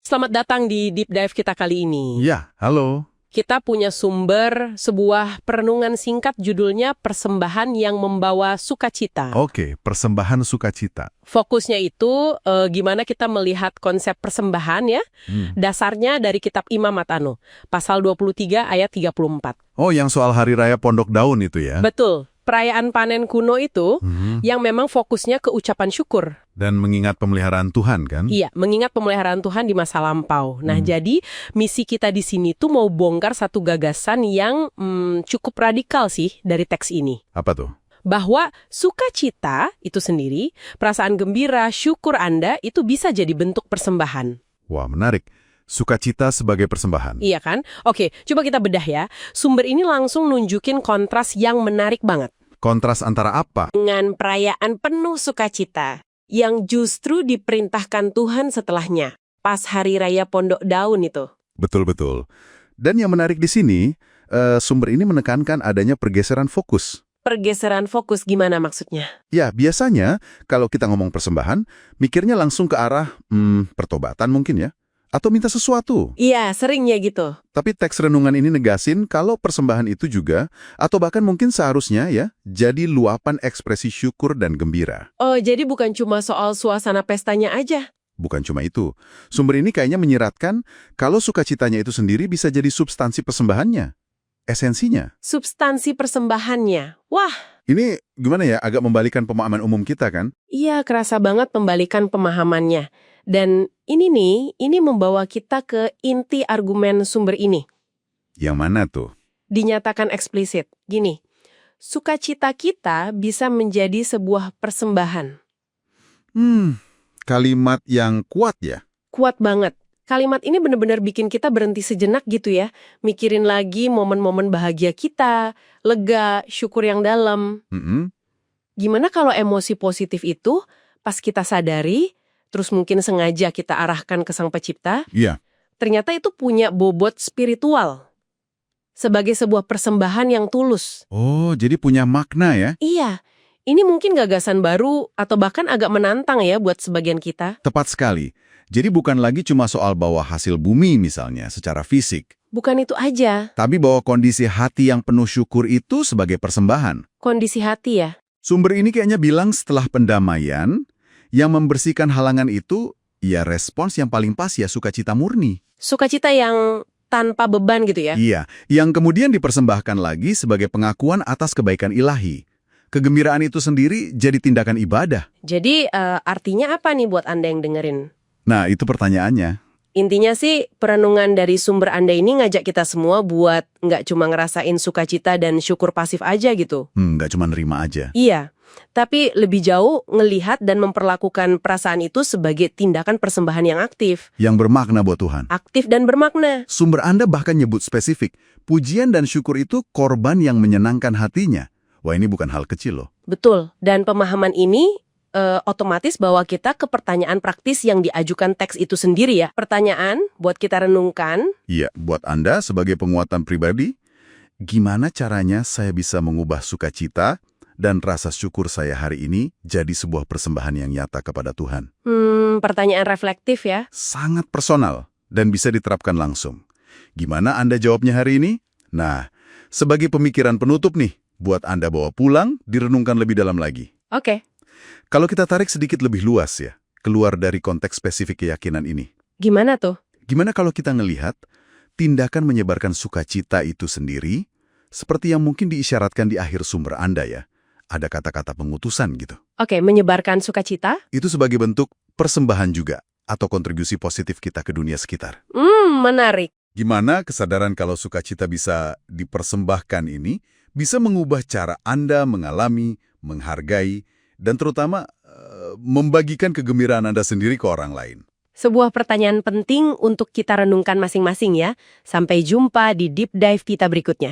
Selamat datang di Deep Dive kita kali ini. Ya, halo. Kita punya sumber sebuah perenungan singkat judulnya Persembahan yang Membawa Sukacita. Oke, persembahan sukacita. Fokusnya itu gimana kita melihat konsep persembahan ya. Dasarnya dari kitab Imam Matano, pasal 23 ayat 34. Oh, yang soal Hari Raya Pondok Daun itu ya? Betul. Perayaan panen kuno itu yang memang fokusnya ke ucapan syukur. Dan mengingat pemeliharaan Tuhan, kan? Iya, mengingat pemeliharaan Tuhan di masa lampau. Nah, jadi misi kita di sini tuh mau bongkar satu gagasan yang cukup radikal sih dari teks ini. Apa tuh? Bahwa sukacita itu sendiri, perasaan gembira, syukur Anda itu bisa jadi bentuk persembahan. Wah, menarik. Sukacita sebagai persembahan. Iya kan? Oke, coba kita bedah ya. Sumber ini langsung nunjukin kontras yang menarik banget. Kontras antara apa? Dengan perayaan penuh sukacita yang justru diperintahkan Tuhan setelahnya, pas Hari Raya Pondok Daun itu. Betul-betul. Dan yang menarik di sini, sumber ini menekankan adanya pergeseran fokus. Pergeseran fokus gimana maksudnya? Ya, biasanya kalau kita ngomong persembahan, mikirnya langsung ke arah pertobatan mungkin ya. Atau minta sesuatu. Iya, seringnya gitu. Tapi teks renungan ini negasin kalau persembahan itu juga, atau bahkan mungkin seharusnya ya, jadi luapan ekspresi syukur dan gembira. Oh, jadi bukan cuma soal suasana pestanya aja. Bukan cuma itu. Sumber ini kayaknya menyiratkan kalau sukacitanya itu sendiri bisa jadi substansi persembahannya. Esensinya. Substansi persembahannya. Wah, Ini gimana ya, agak membalikan pemahaman umum kita kan? iya kerasa banget membalikan pemahamannya. Dan ini membawa kita ke inti argumen sumber ini. Yang mana tuh? Dinyatakan eksplisit. Gini, sukacita kita bisa menjadi sebuah persembahan. Kalimat yang kuat ya? Kuat banget. Kalimat ini benar-benar bikin kita berhenti sejenak gitu ya. Mikirin lagi momen-momen bahagia kita, lega, syukur yang dalam. Gimana kalau emosi positif itu pas kita sadari, terus mungkin sengaja kita arahkan ke Sang Pencipta, Iya. ternyata itu punya bobot spiritual. Sebagai sebuah persembahan yang tulus. Oh, jadi punya makna ya? Iya, ini mungkin gagasan baru atau bahkan agak menantang ya buat sebagian kita. Tepat sekali. Jadi bukan lagi cuma soal bawa hasil bumi misalnya, secara fisik. Bukan itu aja, Tapi bawa kondisi hati yang penuh syukur itu sebagai persembahan. kondisi hati ya. Sumber ini kayaknya bilang setelah pendamaian, yang membersihkan halangan itu, ya respons yang paling pas ya sukacita murni. Sukacita yang tanpa beban gitu ya. Iya, yang kemudian dipersembahkan lagi sebagai pengakuan atas kebaikan ilahi. Kegembiraan itu sendiri jadi tindakan ibadah. Jadi artinya apa nih buat Anda yang dengerin? Nah, itu pertanyaannya. Intinya sih perenungan dari sumber Anda ini ngajak kita semua buat nggak cuma ngerasain sukacita dan syukur pasif aja gitu. Nggak cuma nerima aja. Iya, tapi lebih jauh ngelihat dan memperlakukan perasaan itu sebagai tindakan persembahan yang aktif. Yang bermakna buat Tuhan. Aktif dan bermakna. Sumber Anda bahkan nyebut spesifik, pujian dan syukur itu korban yang menyenangkan hatinya. Wah, ini bukan hal kecil loh. Betul, dan pemahaman ini otomatis bawa kita ke pertanyaan praktis yang diajukan teks itu sendiri ya. Pertanyaan buat kita renungkan. Iya, buat Anda sebagai penguatan pribadi, gimana caranya saya bisa mengubah sukacita dan rasa syukur saya hari ini jadi sebuah persembahan yang nyata kepada Tuhan? Pertanyaan reflektif ya. Sangat personal dan bisa diterapkan langsung. Gimana Anda jawabnya hari ini? Nah, sebagai pemikiran penutup nih, buat Anda bawa pulang, direnungkan lebih dalam lagi. Oke, Kalau kita tarik sedikit lebih luas ya, keluar dari konteks spesifik keyakinan ini. gimana tuh? Gimana kalau kita ngelihat tindakan menyebarkan sukacita itu sendiri, seperti yang mungkin diisyaratkan di akhir sumber Anda ya, ada kata-kata pengutusan gitu. Oke, menyebarkan sukacita. Itu sebagai bentuk persembahan juga, atau kontribusi positif kita ke dunia sekitar. Menarik. Gimana kesadaran kalau sukacita bisa dipersembahkan ini, bisa mengubah cara Anda mengalami, menghargai, dan terutama membagikan kegembiraan Anda sendiri ke orang lain. Sebuah pertanyaan penting untuk kita renungkan masing-masing ya. Sampai jumpa di Deep Dive kita berikutnya.